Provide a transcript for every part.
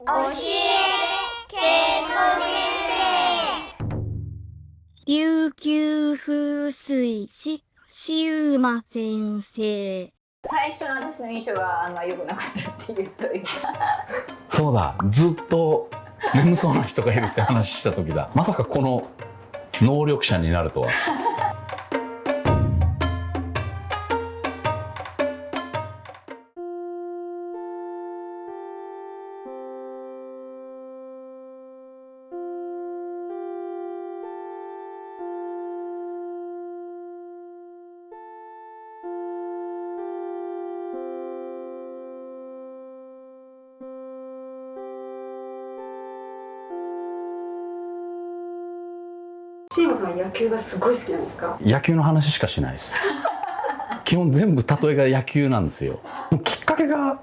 教えて健康先生。琉球風水志シウマ先生。最初の私の印象があんま良くなかったっていう、そういうそうだ、ずっと眠そうな人がいるって話した時だ。まさかこの能力者になるとは。シーマさんは野球がすごい好きなんですか？野球の話しかしないです。基本全部例えが野球なんですよ。きっかけが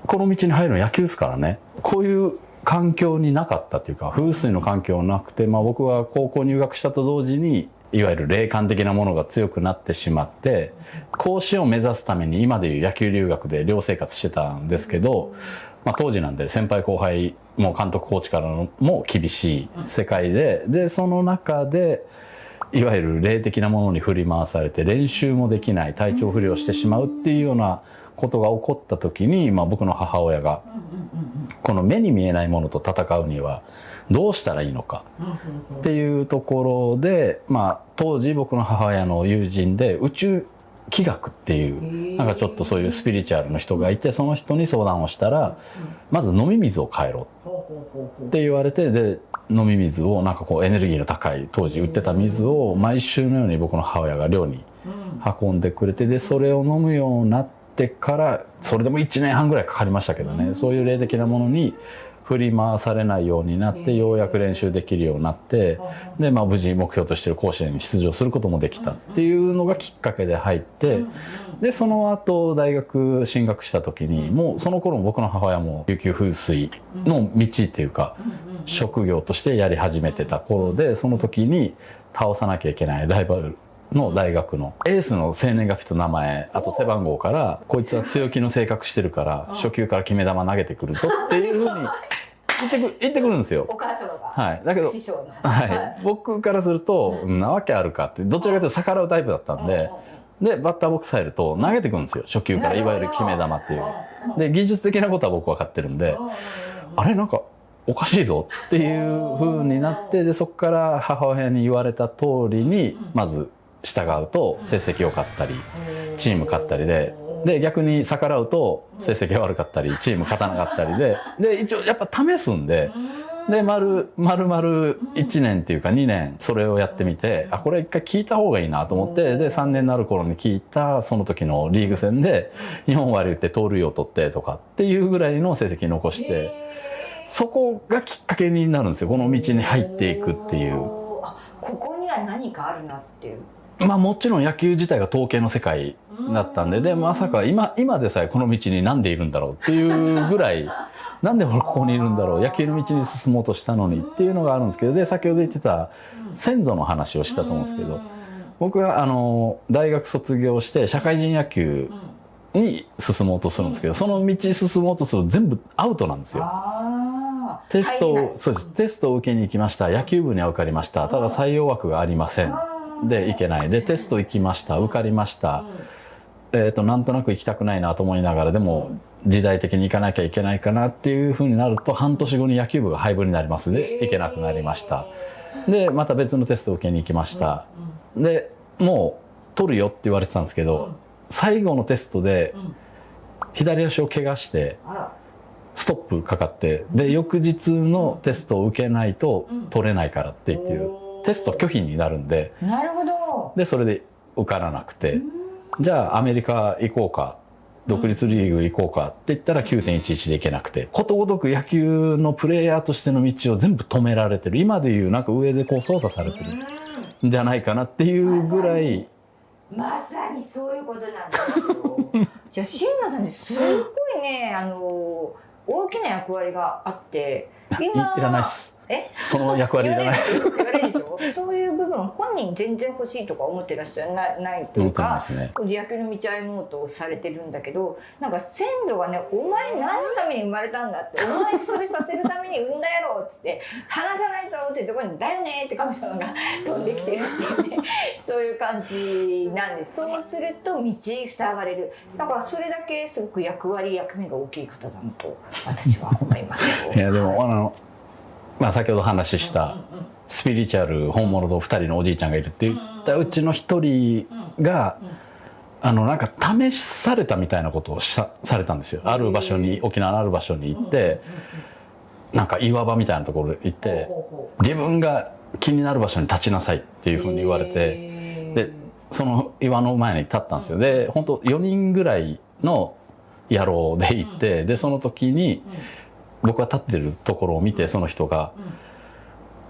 この道に入るのは野球ですからね。こういう環境になかったっていうか、風水の環境なくて、僕は高校入学したと同時にいわゆる霊感的なものが強くなってしまって、甲子園を目指すために今でいう野球留学で寮生活してたんですけど、当時なんで先輩後輩も監督コーチからのも厳しい世界で、その中でいわゆる霊的なものに振り回されて練習もできない、体調不良してしまうっていうようなことが起こった時に、僕の母親がこの目に見えないものと戦うにはどうしたらいいのかっていうところで、当時僕の母親の友人で宇宙気学っていうちょっとそういうスピリチュアルの人がいて、その人に相談をしたら、まず飲み水を変えろって言われて、で飲み水をエネルギーの高い当時売ってた水を毎週のように僕の母親が寮に運んでくれて、でそれを飲むようになってから、それでも1年半ぐらいかかりましたけどね、そういう霊的なものに振り回されないようになって、ようやく練習できるようになって、で無事目標としている甲子園に出場することもできたっていうのがきっかけで入って、でその後大学進学した時に、もうその頃僕の母親も琉球風水の道っていうか職業としてやり始めてた頃で、その時に倒さなきゃいけないライバルの大学のエースの生年月日と名前、あと背番号から、こいつは強気の性格してるから初球から決め球投げてくるぞっていうふうに言ってくるんですよ。お母様が。はい。だけど、師匠の。僕からすると、なわけあるかって、どちらかというと逆らうタイプだったんで、で、バッターボックス入ると投げてくるんですよ。初球から、いわゆる決め球っていう。で、技術的なことは僕分かってるんで、あれおかしいぞっていう風になって、で、そこから母親に言われた通りに、まず従うと成績良かったり、チーム勝ったりで、逆に逆らうと成績が悪かったり、チーム勝たなかったりで、一応やっぱ試すんで、丸々1年っていうか2年それをやってみて、これ一回聞いた方がいいなと思って、で、3年になる頃に聞いた、その時のリーグ戦で4割打って盗塁を取ってとかっていうぐらいの成績残して、そこがきっかけになるんですよ。この道に入っていくっていう。ここには何かあるなっていう。もちろん野球自体が統計の世界だったんで、まさか今でさえこの道になんでいるんだろうっていうぐらい、なんで俺ここにいるんだろう、野球の道に進もうとしたのにっていうのがあるんですけど、で、先ほど言ってた先祖の話をしたと思うんですけど、僕は大学卒業して社会人野球に進もうとするんですけど、その道進もうとすると全部アウトなんですよ。テストを受けに行きました。野球部には受かりました。ただ採用枠がありません。で、行けない。で、テスト行きました。受かりました。なんとなく行きたくないなと思いながら、でも時代的に行かなきゃいけないかなっていう風になると、半年後に野球部が廃部になります。で、行けなくなりました。で、また別のテストを受けに行きました。で、もう取るよって言われてたんですけど、最後のテストで左足を怪我してストップかかって、で、翌日のテストを受けないと取れないからって言って、テスト拒否になるんで、なるほど。で、それで受からなくて、じゃあアメリカ行こうか、独立リーグ行こうかって言ったら 9.11 で行けなくて、ことごとく野球のプレイヤーとしての道を全部止められてる。今でいう上で操作されてるんじゃないかなっていうぐらい。まさにそういうことなんですよ。じゃあ、椎名さんね、すっごいね、大きな役割があって、いらないっす。その役割いらないです言われるでしょそういう部分本人全然欲しいとか思ってらっしゃらないとい思ってないうか、ですね。野球の道歩もうとされてるんだけど、なんか先祖がね「お前何のために生まれたんだ」って「お前それさせるために産んだやろ」っつって「離さないぞ」っていうところに「だよね」って神様が飛んできてるっていうねそういう感じなんです。そうすると道塞がれる。だからそれだけすごく役目が大きい方だなと私は思いますよ。いやでもまあ先ほど話したスピリチュアル本物と2人のおじいちゃんがいるって言ったうちの1人がなんか試されたみたいなことをされたんですよ。ある場所に、沖縄のある場所に行ってなんか岩場みたいなところに行って自分が気になる場所に立ちなさいっていうふうに言われて、でその岩の前に立ったんですよ。で本当4人ぐらいの野郎で行って、でその時に僕が立ってるところを見て、その人が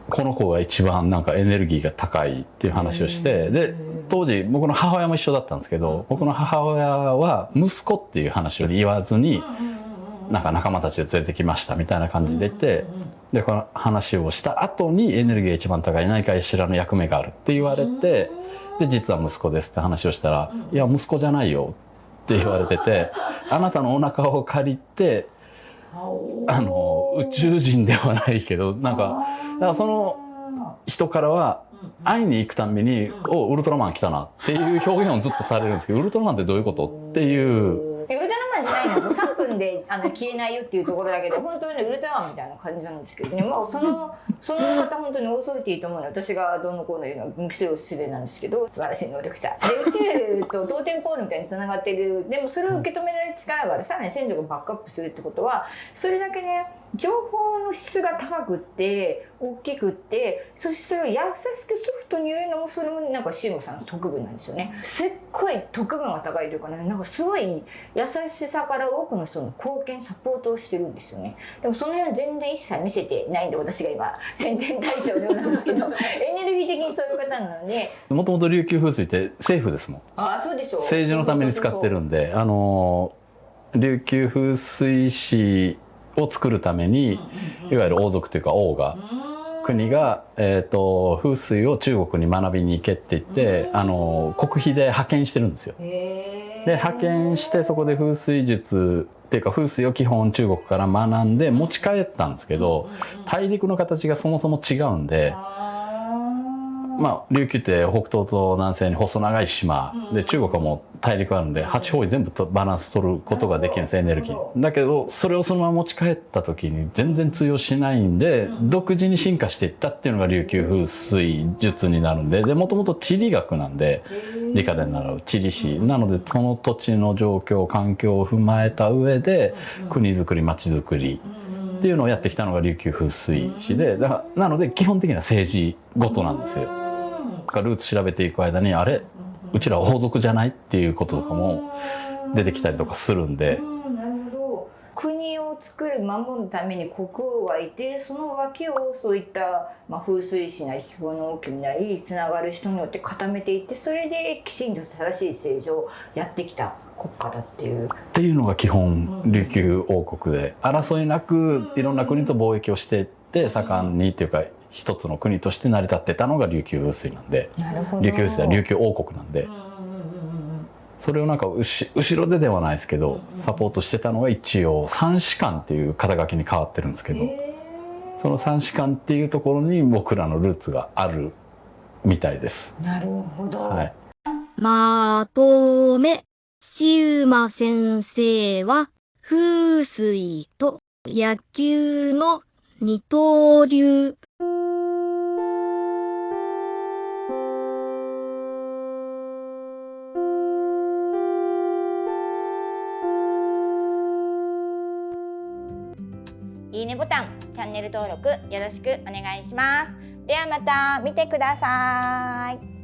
この子が一番なんかエネルギーが高いっていう話をして、で当時僕の母親も一緒だったんですけど、僕の母親は息子っていう話を言わずになんか仲間たちで連れてきましたみたいな感じで言って、でこの話をした後にエネルギーが一番高い何かしらの役目があるって言われて、で実は息子ですって話をしたら「いや息子じゃないよ」って言われてて「あなたのお腹を借りて宇宙人ではないけどなんかだからその人からは会いに行くたんびに「おウルトラマン来たな」っていう表現をずっとされるんですけど、ウルトラマンってどういうことっていう。ウルトラマンじゃないの3分で消えないよっていうところだけど本当にねウルトラマンみたいな感じなんですけどね、まあ、その方本当にオーソリティと思うので、私がどうのこうの言うのはむしろ失礼なんですけど素晴らしい能力者で宇宙と当店ポールみたいにつながっている。でもそれを受け止められる力がある。さらに先祖がバックアップするってことはそれだけね情報の質が高くって大きくって、そしてそれを優しくソフトに言うのもそれもなんか慎吾さんの特分なんですよね。すっごい特分が高いというかね、なんかすごい優しさから多くの人の貢献サポートをしてるんですよね。でもその辺全然一切見せてないんで、私が今宣伝隊長のようなんですけどエネルギー的にそういう方なので。もともと琉球風水って政府ですもん。ああそうでしょう。政治のために使ってるんで、琉球風水師を作るためにいわゆる王族というか王が国が、風水を中国に学びに行けって言って国費で派遣してるんですよ。で派遣してそこで風水術っていうか風水を基本中国から学んで持ち帰ったんですけど、大陸の形がそもそも違うんで。まあ、琉球って北東と南西に細長い島で、中国はもう大陸あるんで8方位全部バランス取ることができるんですエネルギーだけど、それをそのまま持ち帰った時に全然通用しないんで独自に進化していったっていうのが琉球風水術になるんで、もともと地理学なんで理科で習う地理史なので、その土地の状況環境を踏まえた上で国づくり町づくりっていうのをやってきたのが琉球風水史で、だからなので基本的には政治ごとなんですよ。ルーツ調べていく間にあれうちら王族じゃないっていうこととかも出てきたりとかするんで。なるほど。国を作る守るために国王がいて、その脇をそういった、風水師なり気候の大きなりつながる人によって固めていって、それできちんと正しい政治をやってきた国家だっていうのが基本琉球王国で、争いなくいろんな国と貿易をしていって盛んにっていうか一つの国として成り立ってたのが琉球風水なんで、琉球風水は琉球王国なんで、それをなんか後ろではないですけどサポートしてたのが一応三士官っていう肩書きに変わってるんですけど、その三士官っていうところに僕らのルーツがあるみたいです。なるほど。はい、まとめ、シウマ先生は風水と野球の二刀流。いいねボタン、チャンネル登録よろしくお願いします。ではまた見てください。